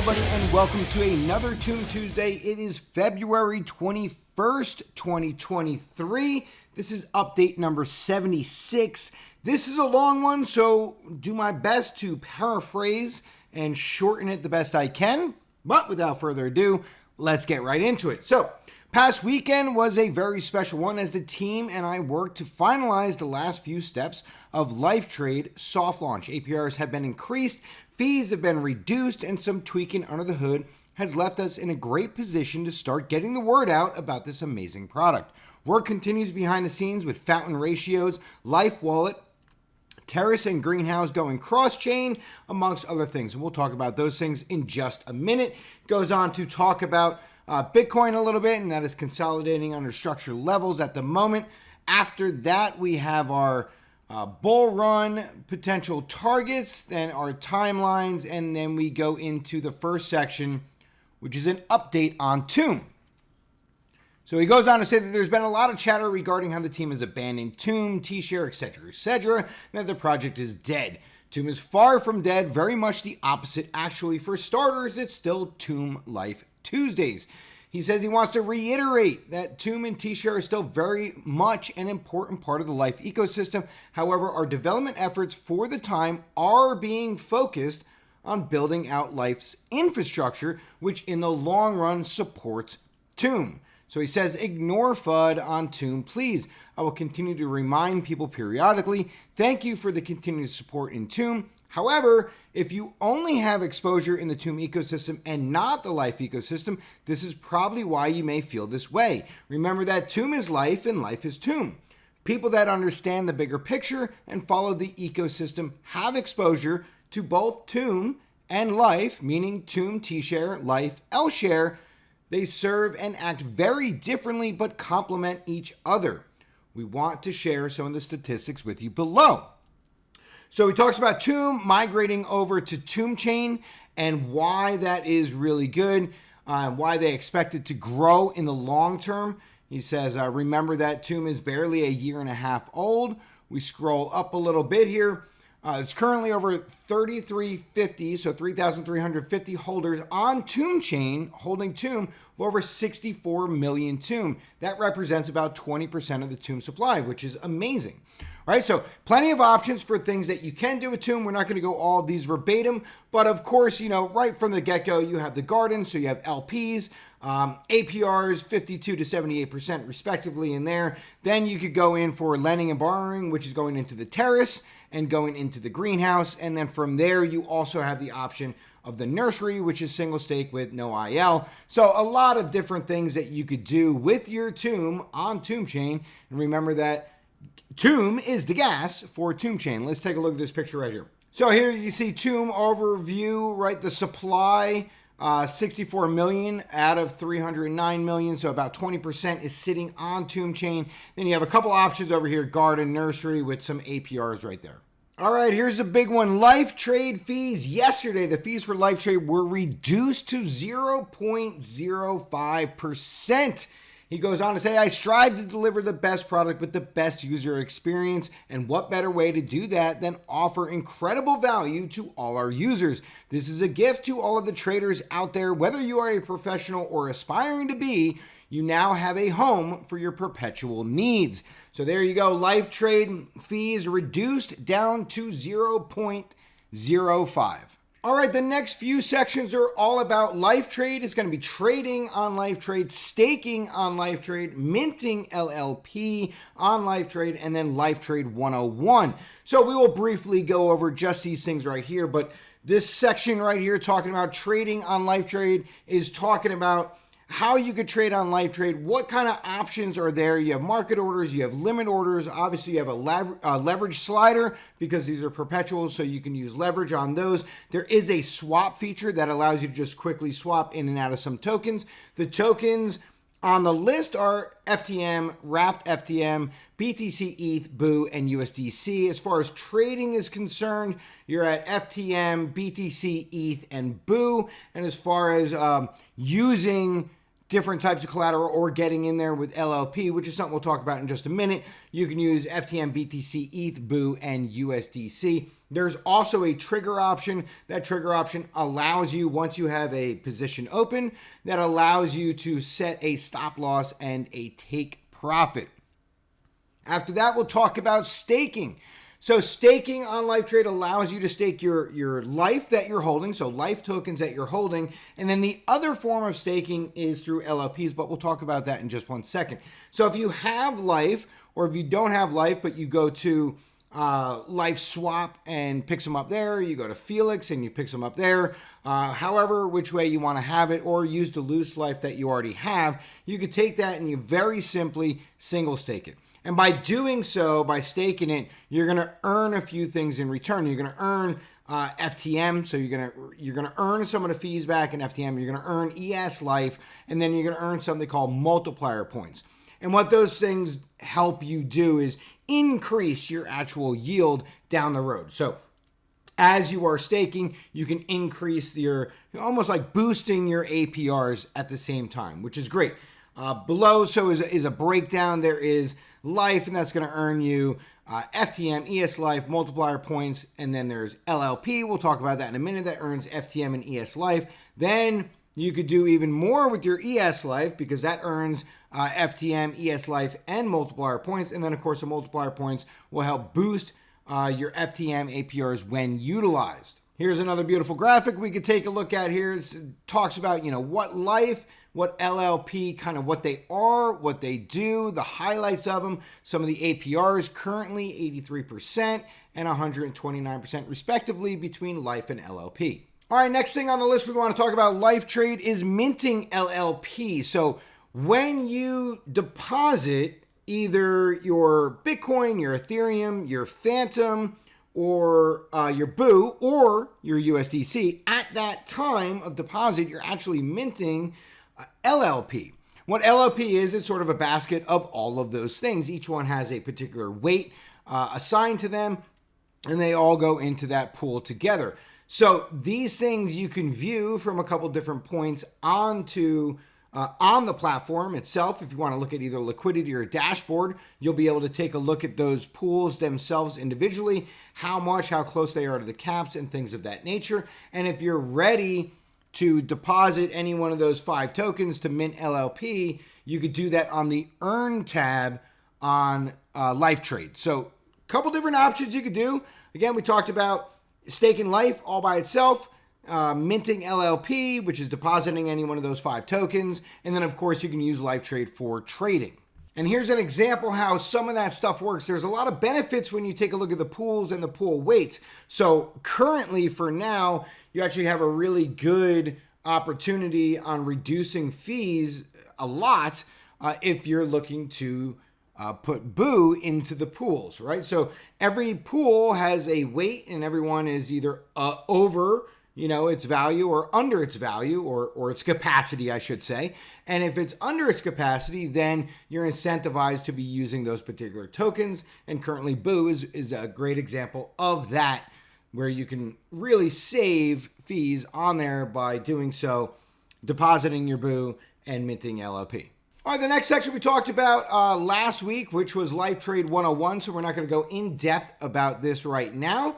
everybody, and welcome to another Toom Tuesday. It is February 21st, 2023. This is update number 76. This is a long one, so do my best to paraphrase and shorten it the best I can. But without further ado, let's get right into it. So, past weekend was a very special one as the team and I worked to finalize the last few steps of Lif3 Trade soft launch. APRs have been increased, fees have been reduced, and some tweaking under the hood has left us in a great position to start getting the word out about this amazing product. Work continues behind the scenes with fountain ratios, Life Wallet, Terrace and Greenhouse going cross-chain, amongst other things. And we'll talk about those things in just a minute. Goes on to talk about Bitcoin a little bit, and that is consolidating under structured levels at the moment. After that, we have our bull run potential targets, then our timelines, and then we go into the first section, which is an update on Toom. So he goes on to say that there's been a lot of chatter regarding how the team is abandoning Toom, T-Share, etc., and that the project is dead. Toom is far from dead, very much the opposite. Actually, for starters, it's still Toom Life Tuesdays. He says he wants to reiterate that Toom and T-Share are still very much an important part of the Life ecosystem. However, our development efforts for the time are being focused on building out Life's infrastructure, which in the long run supports Toom. So he says, ignore FUD on Toom, please. I will continue to remind people periodically. Thank you for the continued support in Toom. However, if you only have exposure in the Toom ecosystem and not the Life ecosystem, this is probably why you may feel this way. Remember that Toom is Life and Life is Toom. People that understand the bigger picture and follow the ecosystem have exposure to both Toom and Life, meaning Toom, T-Share, Life, L-Share. They serve and act very differently but complement each other. We want to share some of the statistics with you below. So he talks about Toom migrating over to Toom Chain and why that is really good, why they expect it to grow in the long term. He says, remember that Toom is barely a year and a half old. We scroll up a little bit here. It's currently over 3,350, so 3,350 holders on Toom Chain, holding Toom with over 64 million Toom. That represents about 20% of the Toom supply, which is amazing. All right, so plenty of options for things that you can do with Toom. We're not going to go all of these verbatim, but of course, right from the get-go, you have the garden, so you have LPs, APRs 52 to 78% respectively in there. Then you could go in for lending and borrowing, which is going into the terrace and going into the greenhouse. And then from there, you also have the option of the nursery, which is single stake with no IL. So a lot of different things that you could do with your Toom on Toom Chain. And remember that Toom is the gas for Toom Chain. Let's take a look at this picture right here. So here you see Toom overview, right? The supply, 64 million out of 309 million. So about 20% is sitting on Toom Chain. Then you have a couple options over here, garden, nursery with some APRs right there. All right, here's a big one. Lif3 Trade fees. Yesterday, the fees for Lif3 Trade were reduced to 0.05%. He goes on to say, I strive to deliver the best product with the best user experience, and what better way to do that than offer incredible value to all our users. This is a gift to all of the traders out there. Whether you are a professional or aspiring to be, you now have a home for your perpetual needs. So there you go. Lif3 Trade fees reduced down to 0.05. All right, the next few sections are all about Lif3 Trade. It's going to be trading on Lif3 Trade, staking on Lif3 Trade, minting LLP on Lif3 Trade, and then Lif3 Trade 101. So we will briefly go over just these things right here, but this section right here talking about trading on Lif3 Trade is talking about how you could trade on Lif3 Trade, what kind of options are there. You have market orders, you have limit orders. Obviously, you have a leverage slider because these are perpetuals, so you can use leverage on those. There is a swap feature that allows you to just quickly swap in and out of some tokens. The tokens on the list are FTM, Wrapped FTM, BTC, ETH, BOO, and USDC. As far as trading is concerned, you're at FTM, BTC, ETH, and BOO. And as far as using different types of collateral or getting in there with LLP, which is something we'll talk about in just a minute, you can use FTM, BTC, ETH, BOO, and USDC. There's also a trigger option. That trigger option allows you, once you have a position open, that allows you to set a stop loss and a take profit. After that, we'll talk about staking. So staking on Lif3 Trade allows you to stake your Life that you're holding, so Life tokens that you're holding. And then the other form of staking is through LLPs, but we'll talk about that in just 1 second. So if you have Life, or if you don't have Life, but you go to Life Swap and pick some up there, you go to FELIX and you pick some up there, however, which way you want to have it, or use the loose Life that you already have, you could take that and you very simply single stake it. And by doing so, by staking it, you're going to earn a few things in return. You're going to earn FTM, so you're going to earn some of the fees back in FTM. You're going to earn ES Life, and then you're going to earn something called multiplier points. And what those things help you do is increase your actual yield down the road. So as you are staking, you can increase you're almost like boosting your APRs at the same time, which is great. Below is a breakdown. There is Life, and that's going to earn you FTM, ES Life, multiplier points, and then there's LLP. We'll talk about that in a minute. That earns FTM and ES Life. Then you could do even more with your ES Life because that earns FTM, ES Life, and multiplier points. And then, of course, the multiplier points will help boost your FTM APRs when utilized. Here's another beautiful graphic we could take a look at here. It talks about, what Life, what LLP, kind of what they are, what they do, the highlights of them, some of the APRs, currently 83% and 129% respectively between Life and LLP. All right, next thing on the list we want to talk about Lif3 Trade is minting LLP. So when you deposit either your Bitcoin, your Ethereum, your Fantom, or your BOO, or your USDC, at that time of deposit, you're actually minting LLP. What LLP is, it's sort of a basket of all of those things. Each one has a particular weight assigned to them, and they all go into that pool together. So these things you can view from a couple different points on the platform itself. If you want to look at either liquidity or dashboard, you'll be able to take a look at those pools themselves individually, how much, how close they are to the caps, and things of that nature. And if you're ready to deposit any one of those 5 tokens to mint LLP, you could do that on the Earn tab on Lif3 Trade. So a couple different options you could do. Again, we talked about staking Life all by itself, minting LLP, which is depositing any one of those 5 tokens. And then, of course, you can use Lif3 Trade for trading. And here's an example how some of that stuff works. There's a lot of benefits when you take a look at the pools and the pool weights. So currently, for now, you actually have a really good opportunity on reducing fees a lot if you're looking to put BOO into the pools, right? So every pool has a weight, and everyone is either over its value or under its value, or its capacity, I should say. And if it's under its capacity, then you're incentivized to be using those particular tokens. And currently BOO is a great example of that, where you can really save fees on there by doing so, depositing your BOO and minting LLP. All right, the next section we talked about last week, which was Lif3 Trade 101. So we're not going to go in depth about this right now.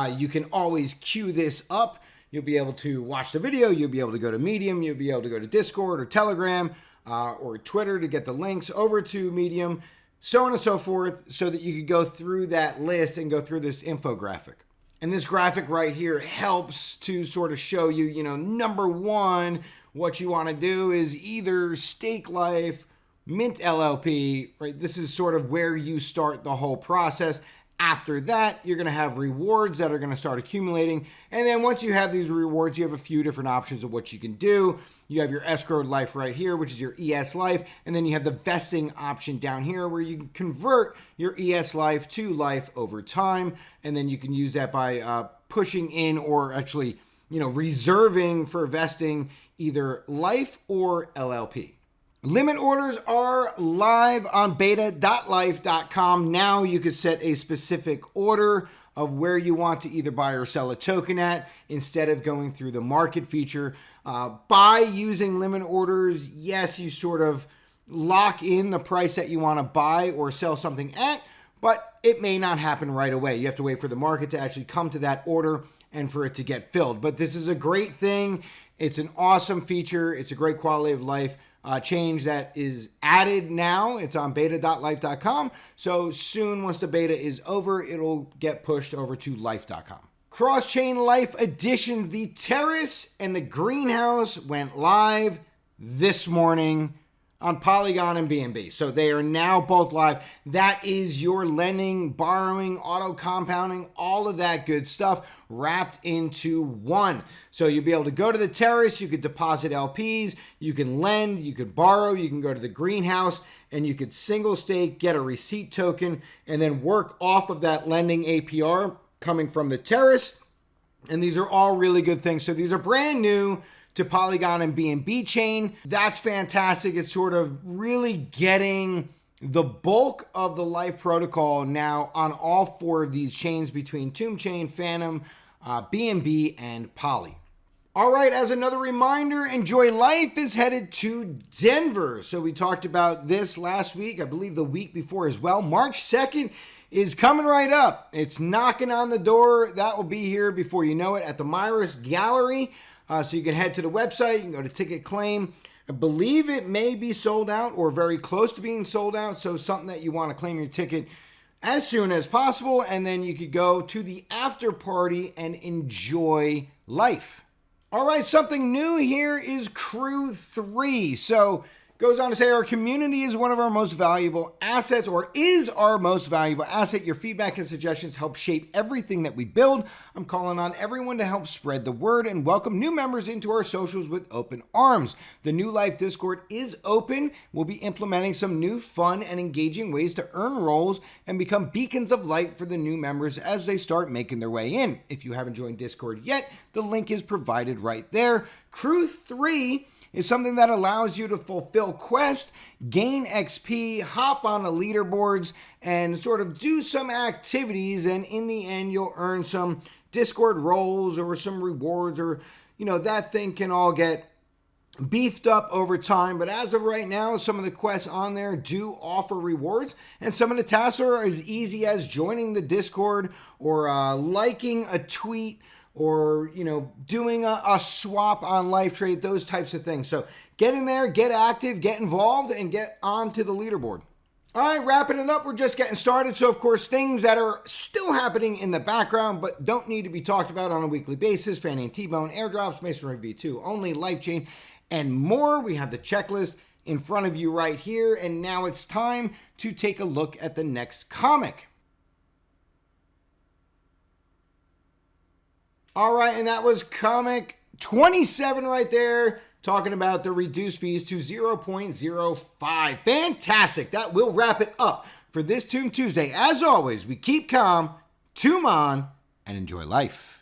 You can always queue this up. You'll be able to watch the video. You'll be able to go to Medium. You'll be able to go to Discord or Telegram or Twitter to get the links over to Medium, so on and so forth, so that you could go through that list and go through this infographic. And this graphic right here helps to sort of show you, number one, what you want to do is either stake Life, mint LLP, right? This is sort of where you start the whole process. After that, you're going to have rewards that are going to start accumulating. And then once you have these rewards, you have a few different options of what you can do. You have your escrowed Life right here, which is your ES Life. And then you have the vesting option down here where you can convert your ES Life to Life over time. And then you can use that by pushing in, or actually, reserving for vesting either Life or LLP. Limit orders are live on beta.life.com. Now you can set a specific order of where you want to either buy or sell a token at, instead of going through the market feature. Buy using limit orders. Yes, you sort of lock in the price that you want to buy or sell something at, but it may not happen right away. You have to wait for the market to actually come to that order and for it to get filled. But this is a great thing. It's an awesome feature. It's a great quality of life change that is added now. It's on beta.life.com. So soon, once the beta is over, it'll get pushed over to life.com. Cross-chain life edition, the terrace and the greenhouse went live this morning on Polygon and BNB. So they are now both live. That is your lending, borrowing, auto compounding, all of that good stuff wrapped into one. So you'll be able to go to the terrace, you could deposit LPs, you can lend, you could borrow, you can go to the greenhouse, and you could single stake, get a receipt token, and then work off of that lending APR coming from the terrace. And these are all really good things. So these are brand new to Polygon and BNB chain. That's fantastic. It's sort of really getting the bulk of the Life protocol now on all four of these chains between Tomb Chain, Fantom, BNB, and Poly. All right, as another reminder, Enjoy Life is headed to Denver. So we talked about this last week, I believe the week before as well. March 2nd is coming right up. It's knocking on the door. That will be here before you know it at the Myris Gallery. So you can head to the website, you can go to ticket claim. I believe it may be sold out or very close to being sold out. So something that you want to claim your ticket as soon as possible. And then you could go to the after party and enjoy life. All right, something new here is Crew 3. So goes on to say our community is one of our most valuable assets, or is our most valuable asset. Your feedback and suggestions help shape everything that we build. I'm calling on everyone to help spread the word and welcome new members into our socials with open arms. The New Life Discord is open. We'll be implementing some new fun and engaging ways to earn roles and become beacons of light for the new members as they start making their way in. If you haven't joined Discord yet, the link is provided right there. Crew 3 is something that allows you to fulfill quests, gain XP, hop on the leaderboards, and sort of do some activities. And in the end, you'll earn some Discord roles or some rewards, or, that thing can all get beefed up over time. But as of right now, some of the quests on there do offer rewards, and some of the tasks are as easy as joining the Discord or liking a tweet, or, doing a swap on Lif3 Trade, those types of things. So get in there, get active, get involved, and get onto the leaderboard. All right, wrapping it up, we're just getting started. So, of course, things that are still happening in the background but don't need to be talked about on a weekly basis: Fanny and T-Bone, airdrops, Masonry V2, only LifeChain, and more. We have the checklist in front of you right here, and now it's time to take a look at the next comic. All right, and that was comic 27 right there, talking about the reduced fees to 0.05. Fantastic. That will wrap it up for this Tomb Tuesday. As always, we keep calm, tomb on, and enjoy life.